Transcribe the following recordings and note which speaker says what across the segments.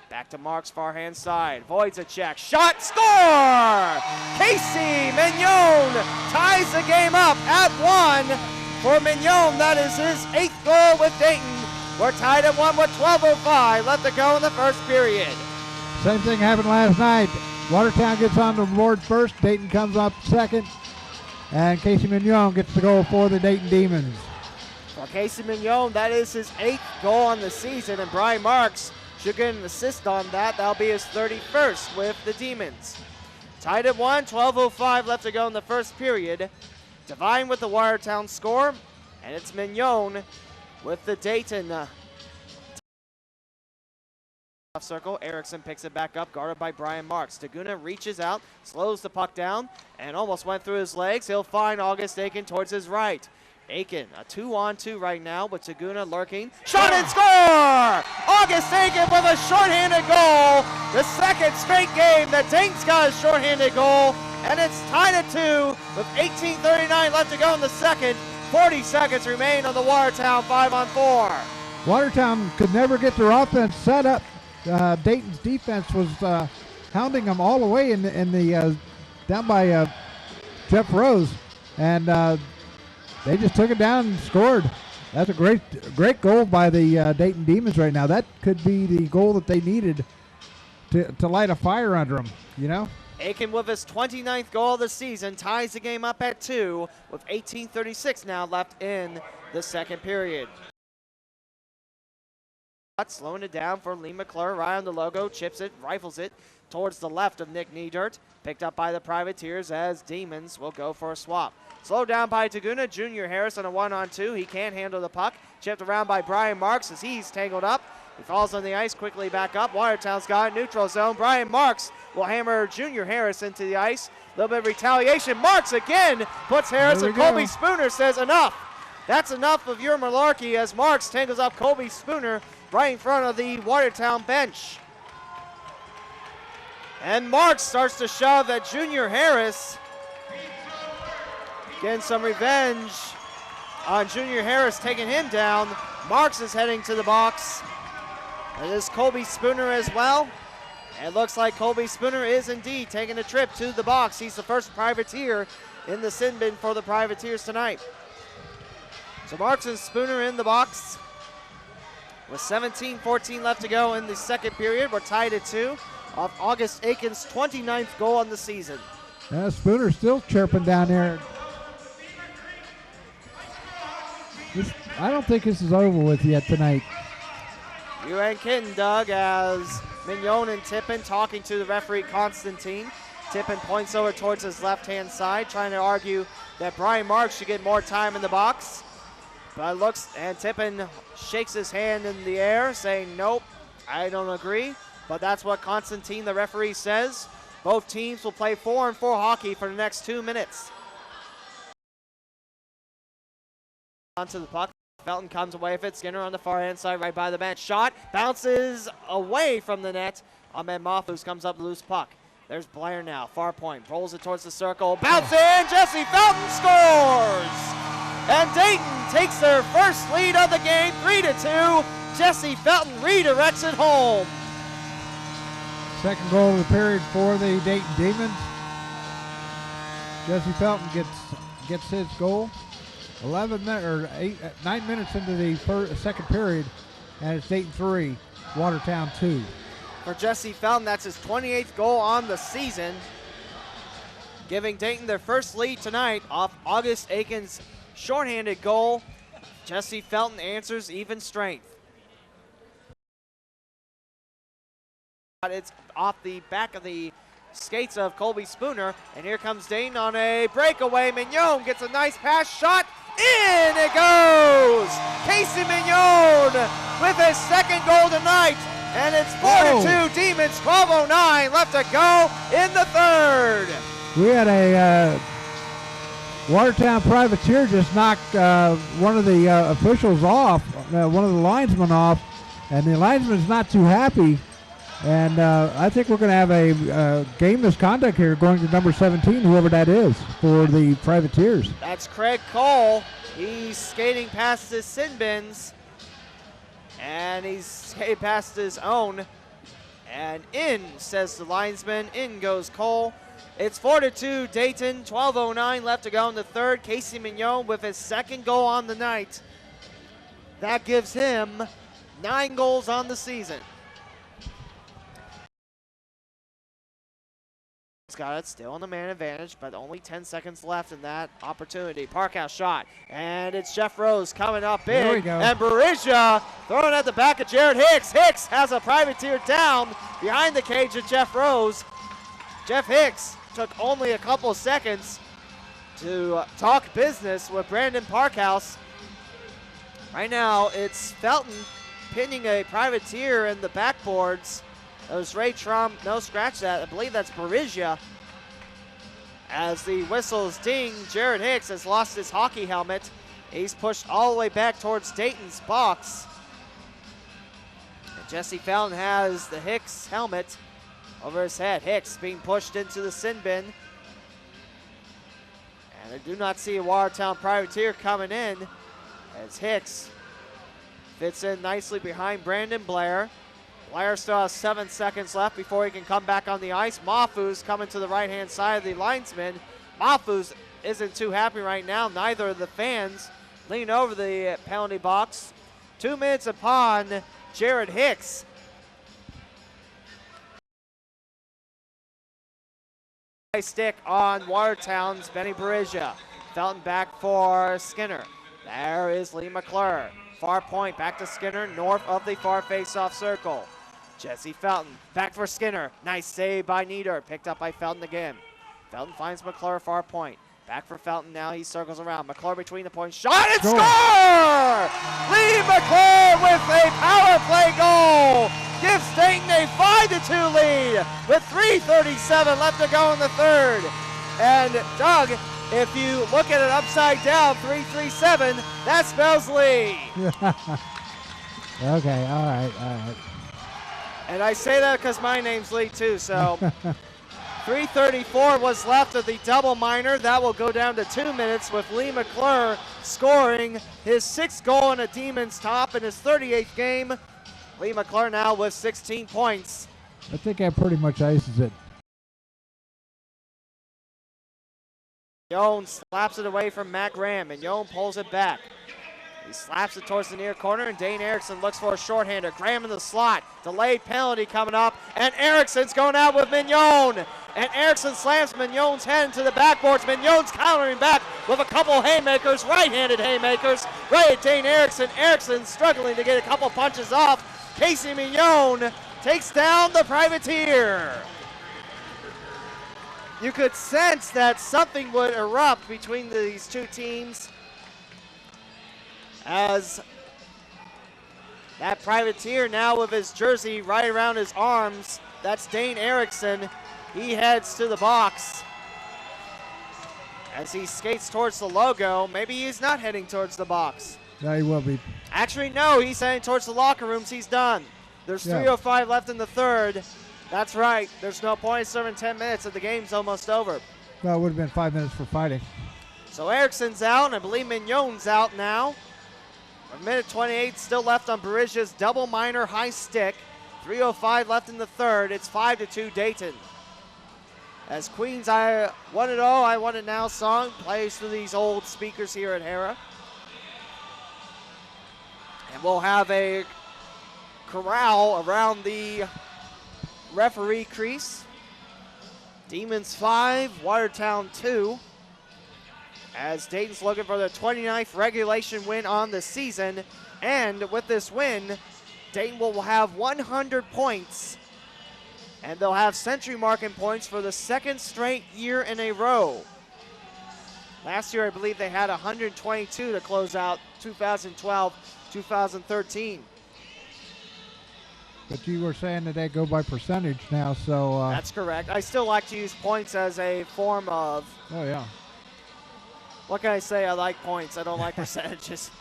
Speaker 1: Back to Marks, far hand side, voids a check, shot, score! Casey Mignone ties the game up at 1 for Mignone. That is his 8th goal with Dayton. We're tied at 1 with 12:05 left to go in the first period.
Speaker 2: Same thing happened last night. Watertown gets on the board first, Dayton comes up second, and Casey Mignone gets the goal for the Dayton Demons.
Speaker 1: For Casey Mignone, that is his 8th goal on the season, and Brian Marks should get an assist on that. That'll be his 31st with the Demons. Tied at 1, 12:05 left to go in the first period. Devine with the Watertown score, and it's Mignone with the Dayton circle. Erickson picks it back up, guarded by Brian Marks. Taguna reaches out, slows the puck down, and almost went through his legs. He'll find August Aiken towards his right. Aiken, a 2-on-2 right now, with Taguna lurking. Shot and score! August Aiken with a shorthanded goal. The second straight game that Dayton's got a shorthanded goal, and it's tied at 2 with 18:39 left to go in the second. 40 seconds remain on the Watertown 5-on-4.
Speaker 2: Watertown could never get their offense set up. Dayton's defense was hounding them all the way in the down by Jeff Rose, and they just took it down and scored. That's a great goal by the Dayton Demons right now. That could be the goal that they needed to light a fire under them, you know?
Speaker 1: Aiken with his 29th goal of the season ties the game up at 2 with 18:36 now left in the second period. Slowing it down for Lee McClure, right on the logo, chips it, rifles it towards the left of Nick Niedert. Picked up by the Privateers as Demons will go for a swap. Slowed down by Taguna. Junior Harris on a 1-on-2. He can't handle the puck. Chipped around by Brian Marks as he's tangled up. He falls on the ice, quickly back up. Watertown's got it, neutral zone. Brian Marks will hammer Junior Harris into the ice. A little bit of retaliation. Marks again puts Harris, and Colby Spooner says enough. That's enough of your malarkey as Marks tangles up Colby Spooner right in front of the Watertown bench. And Marks starts to shove at Junior Harris. Getting some revenge on Junior Harris, taking him down. Marks is heading to the box. It is Colby Spooner as well. It looks like Colby Spooner is indeed taking a trip to the box. He's the first Privateer in the sin bin for the Privateers tonight. So Marks and Spooner in the box. With 17:14 left to go in the second period, we're tied at 2 off August Aiken's 29th goal on the season.
Speaker 2: Yeah, Spooner's still chirping down there. I don't think this is over with yet tonight.
Speaker 1: You ain't kidding, Doug, as Mignone and Tippin talking to the referee, Constantine. Tippin points over towards his left-hand side, trying to argue that Brian Marks should get more time in the box. But looks, and Tippin shakes his hand in the air, saying, nope, I don't agree. But that's what Constantine, the referee, says. Both teams will play 4-on-4 hockey for the next 2 minutes. Onto the puck. Felton comes away with it. Skinner on the far hand side, right by the bench. Shot bounces away from the net. Ahmed Mahfouz comes up, loose puck. There's Blair now, far point. Rolls it towards the circle. Bounce in. Jesse Felton scores. And Dayton takes their first lead of the game, 3-2. Jesse Felton redirects it home.
Speaker 2: Second goal of the period for the Dayton Demons. Jesse Felton gets his goal. 9 minutes into the second period, and it's Dayton 3, Watertown 2.
Speaker 1: For Jesse Felton, that's his 28th goal on the season, giving Dayton their first lead tonight off August Aiken's shorthanded goal. Jesse Felton answers even strength. It's off the back of the skates of Colby Spooner, and here comes Dayton on a breakaway. Mignone gets a nice pass, shot, in it goes! Casey Mignone with his second goal tonight, and it's 4-2 Demons, 12:09 left to go in the third.
Speaker 2: We had a Watertown Privateer just knocked one of the officials off, one of the linesmen off, and the linesman's not too happy. And I think we're going to have a game misconduct here going to number 17, whoever that is, for the Privateers.
Speaker 1: That's Craig Cole. He's skating past his sin bins, and he's skating past his own. And in, says the linesman. In goes Cole. It's 4-2 Dayton, 12:09 left to go in the third. Casey Mignone with his second goal on the night. That gives him 9 goals on the season. He's got it still on the man advantage, but only 10 seconds left in that opportunity. Parkhouse shot, and it's Jeff Rose coming up big.
Speaker 2: There we go.
Speaker 1: And Berisha throwing at the back of Jared Hicks. Hicks has a privateer down behind the cage of Jeff Rose. Jeff Hicks took only a couple seconds to talk business with Brandon Parkhouse. Right now, it's Felton pinning a privateer in the backboards. It was Ray Trump, no scratch that. I believe that's Berisha. As the whistles ding, Jared Hicks has lost his hockey helmet. He's pushed all the way back towards Dayton's box. And Jesse Felton has the Hicks helmet over his head. Hicks being pushed into the sin bin. And I do not see a Watertown Privateer coming in as Hicks fits in nicely behind Brandon Blair. Blair still has 7 seconds left before he can come back on the ice. Mafu's coming to the right-hand side of the linesman. Mafu's isn't too happy right now. Neither of the fans lean over the penalty box. 2 minutes upon Jared Hicks. Stick on Watertown's Benny Berisha. Felton back for Skinner. There is Lee McClure. Far point back to Skinner, north of the far face-off circle. Jesse Felton back for Skinner. Nice save by Nieder. Picked up by Felton again. Felton finds McClure far point. Back for Felton now. He circles around. McClure between the points. Shot and score! Lee McClure with a power play goal. Gives Dayton a 5-2 lead with 3:37 left to go in the third. And Doug, if you look at it upside down, 3-3-7, that spells Lee.
Speaker 2: Okay, all right.
Speaker 1: And I say that because my name's Lee too, so 3:34 was left of the double minor. That will go down to 2 minutes with Lee McClure scoring his 6th goal in a Demon's top in his 38th game. Lee McClure now with 16 points.
Speaker 2: I think that pretty much ices it.
Speaker 1: Mignone slaps it away from Matt Graham. Mignone pulls it back. He slaps it towards the near corner, and Dane Erickson looks for a shorthander. Graham in the slot. Delayed penalty coming up, and Erickson's going out with Mignone. And Erickson slams Mignone's head into the backboards. Mignone's countering back with a couple haymakers, right-handed haymakers, right at Dane Erickson. Erickson struggling to get a couple punches off. Casey Mignone takes down the Privateer. You could sense that something would erupt between these two teams, as that Privateer now with his jersey right around his arms, that's Dane Erickson. He heads to the box as he skates towards the logo. Maybe he's not heading towards the box.
Speaker 2: Yeah, he will be.
Speaker 1: Actually, no, he's heading towards the locker rooms. He's done. There's 3:05 left in the third. That's right. There's no point in serving 10 minutes and the game's almost over.
Speaker 2: Well, it would have been 5 minutes for fighting.
Speaker 1: So Erickson's out, and I believe Mignone's out now. 1:28 still left on Berisha's double minor high stick. 3:05 left in the third. It's 5-2 Dayton. As Queen's I Want It All, I Want It Now song plays through these old speakers here at Hara. And we'll have a corral around the referee crease. Demonz 5, Watertown 2. As Dayton's looking for their 29th regulation win on the season. And with this win, Dayton will have 100 points. And they'll have century marking points for the 2nd straight year in a row. Last year, I believe they had 122 to close out 2012-2013.
Speaker 2: But you were saying that they go by percentage now, so...
Speaker 1: That's correct. I still like to use points as a form of...
Speaker 2: Oh, yeah.
Speaker 1: What can I say? I like points. I don't like percentages.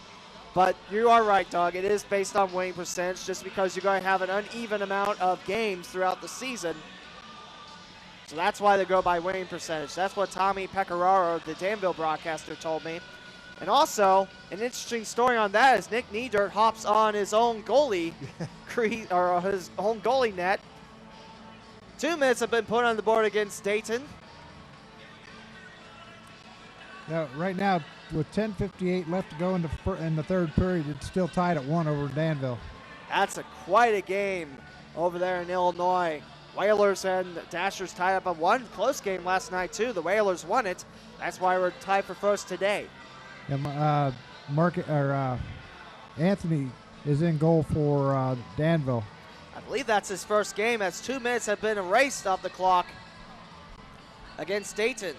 Speaker 1: But you are right, Doug. It is based on winning percentage just because you're going to have an uneven amount of games throughout the season. So that's why they go by winning percentage. That's what Tommy Pecoraro, the Danville broadcaster, told me. And also, an interesting story on that is Nick Niedirt hops on his own goalie his own goalie net. 2 minutes have been put on the board against Dayton.
Speaker 2: Now, right now, with 10:58 left to go in the third period, it's still tied at 1 over Danville.
Speaker 1: That's quite a game over there in Illinois. Whalers and Dashers tied up on 1. Close game last night, too. The Whalers won it. That's why we're tied for first today.
Speaker 2: And Anthony is in goal for Danville.
Speaker 1: I believe that's his first game, as 2 minutes have been erased off the clock against Dayton.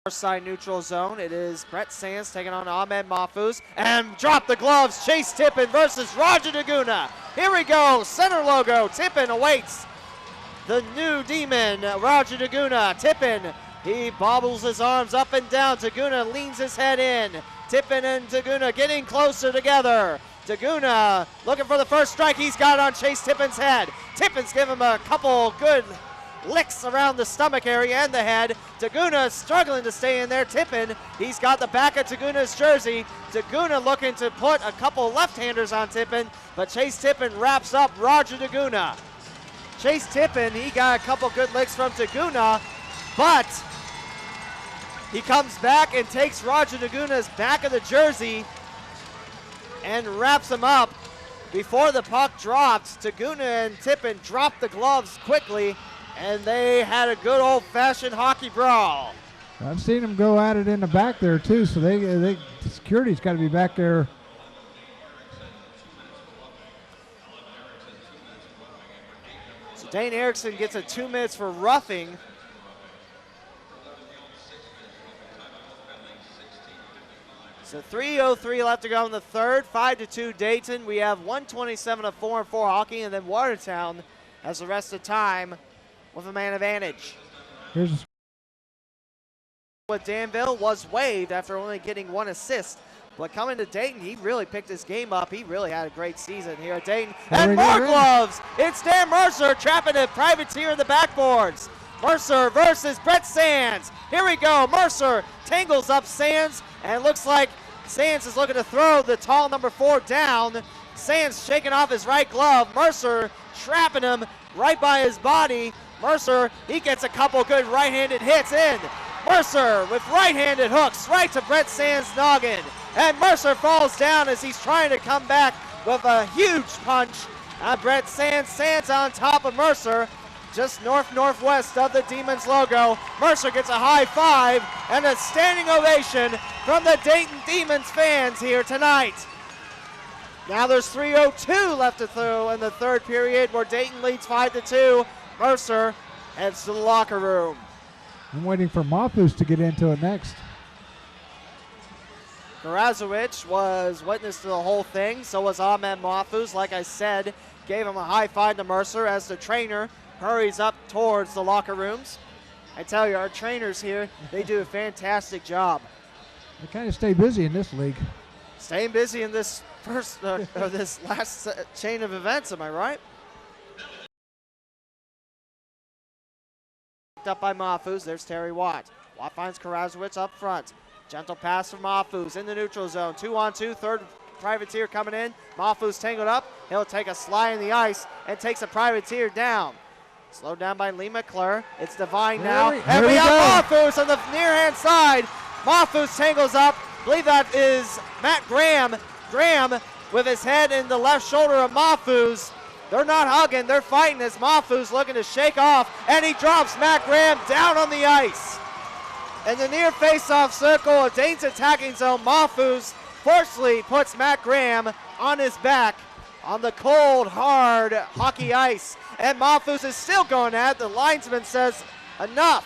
Speaker 1: Side neutral zone. It is Brett Sands taking on Ahmed Mahfouz. And drop the gloves. Chase Tippin versus Roger Daguna. Here we go. Center logo. Tippin awaits the new demon, Roger Daguna. Tippin, he bobbles his arms up and down. Daguna leans his head in. Tippin and Daguna getting closer together. Daguna looking for the first strike. He's got it on Chase Tippin's head. Tippin's giving him a couple good licks around the stomach area and the head. Daguna struggling to stay in there. Tippin, he's got the back of Daguna's jersey. Daguna looking to put a couple left-handers on Tippin, but Chase Tippin wraps up Roger Daguna. Chase Tippin, he got a couple good licks from Daguna, but he comes back and takes Roger Daguna's back of the jersey and wraps him up. Before the puck dropped, Daguna and Tippin dropped the gloves quickly, and they had a good old-fashioned hockey brawl.
Speaker 2: I've seen them go at it in the back there too, so the security's got to be back there.
Speaker 1: So Dane Erickson gets a 2 minutes for roughing. So 3:03 left to go in the third. 5-2 Dayton. We have 127 of 4-4 hockey, and then Watertown has the rest of the time with a man advantage. With Danville was waived after only getting 1 assist. But coming to Dayton, he really picked his game up. He really had a great season here at Dayton. And more gloves. It's Dan Mercer trapping a privateer in the backboards. Mercer versus Brett Sands. Here we go. Mercer tangles up Sands, and it looks like Sands is looking to throw the tall number 4 down. Sands shaking off his right glove. Mercer trapping him right by his body. Mercer, he gets a couple good right-handed hits in. Mercer with right-handed hooks right to Brett Sands' noggin. And Mercer falls down as he's trying to come back with a huge punch. Brett Sands. Sands on top of Mercer, just northwest of the Demonz logo. Mercer gets a high five and a standing ovation from the Dayton Demonz fans here tonight. Now there's 3:02 left to throw in the third period, where Dayton leads 5-2. Mercer heads to the locker room.
Speaker 2: I'm waiting for Mahfouz to get into it next.
Speaker 1: Karazowicz was witness to the whole thing. So was Ahmed Mahfouz. Like I said, gave him a high five to Mercer as the trainer hurries up towards the locker rooms. I tell you, our trainers here, they do a fantastic job.
Speaker 2: They kind of stay busy in this league.
Speaker 1: Staying busy in this this last chain of events, am I right? Picked up by Mahfouz. There's Terry Watt. Watt finds Karazowicz up front. Gentle pass from Mahfouz in the neutral zone. 2-on-2, third privateer coming in. Mahfouz tangled up. He'll take a slide in the ice and takes a privateer down. Slowed down by Lee McClure. It's Devine now. And we have Mahfouz on the near-hand side. Mahfouz tangles up. I believe that is Matt Graham. Graham with his head in the left shoulder of Mahfouz. They're not hugging, they're fighting as Mahfouz looking to shake off, and he drops Matt Graham down on the ice. In the near face-off circle of Dayton's attacking zone, Mahfouz forcefully puts Matt Graham on his back on the cold, hard hockey ice. And Mahfouz is still going at it. The linesman says enough.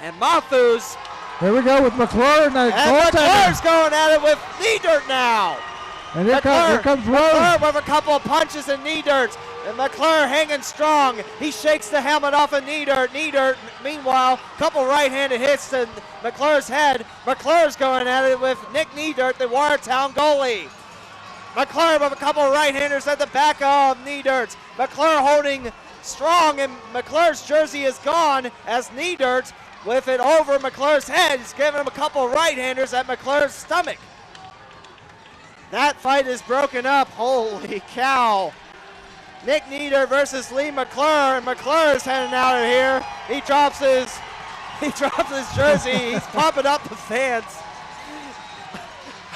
Speaker 1: And Mahfouz.
Speaker 2: There we go with McClure and the goaltender.
Speaker 1: McClure's going at it with knee dirt now.
Speaker 2: And here comes Rose.
Speaker 1: With a couple of punches in knee dirt. And McClure hanging strong. He shakes the helmet off of Niedert. Niedert, meanwhile, couple right-handed hits to McClure's head. McClure's going at it with Nick Niedert, the Watertown goalie. McClure with a couple right-handers at the back of Niedert. McClure holding strong, and McClure's jersey is gone as Niedert, with it over McClure's head, is giving him a couple right-handers at McClure's stomach. That fight is broken up. Holy cow. Nick Niedert versus Lee McClure, and McClure is heading out of here. He drops his jersey. He's pumping up the fans.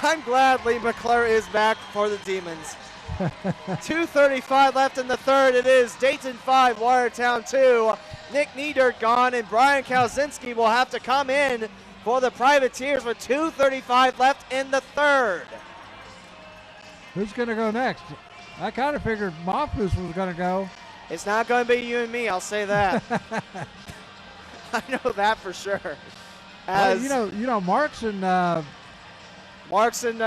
Speaker 1: I'm glad Lee McClure is back for the Demons. 2:35 left in the third. It is Dayton 5, Watertown 2. Nick Niedert gone, and Brian Kalzinski will have to come in for the Privateers with 2:35 left in the third.
Speaker 2: Who's going to go next? I kind of figured Mofus was going to go.
Speaker 1: It's not going to be you and me, I'll say that. I know that for sure.
Speaker 2: Well, you know, Marks and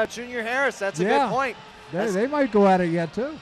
Speaker 1: Junior Harris, that's a good point.
Speaker 2: They might go at it yet too.